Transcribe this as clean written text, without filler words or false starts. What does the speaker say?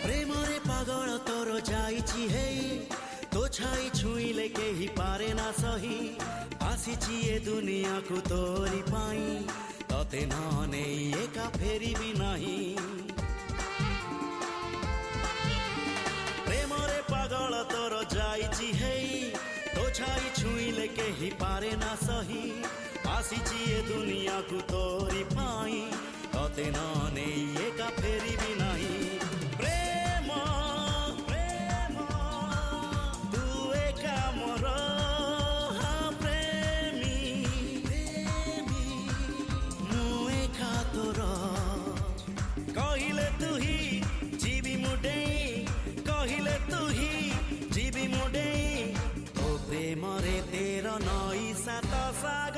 प्रेमरे पागल तोर जाइछि हेई तो छाई छुईले केही पारे ना सही आसिछि ए दुनिया को तोरी पाई तते नने एका फेरिबी नाही प्रेमरे पागल तोर जाइछि हेई तो छाई छुईले केही पारे ना सही आसिछि ए दुनिया को तोरी पाई तते नने एका फेरिबी नाही प्रेम प्रेम तू एका मोर हाँ प्रेमी प्रेमी मु एका तोर कहिले तू ही जीवी मुडे कहिले तू ही जीवी मुडे तो प्रेम रे तेर नई सात सागर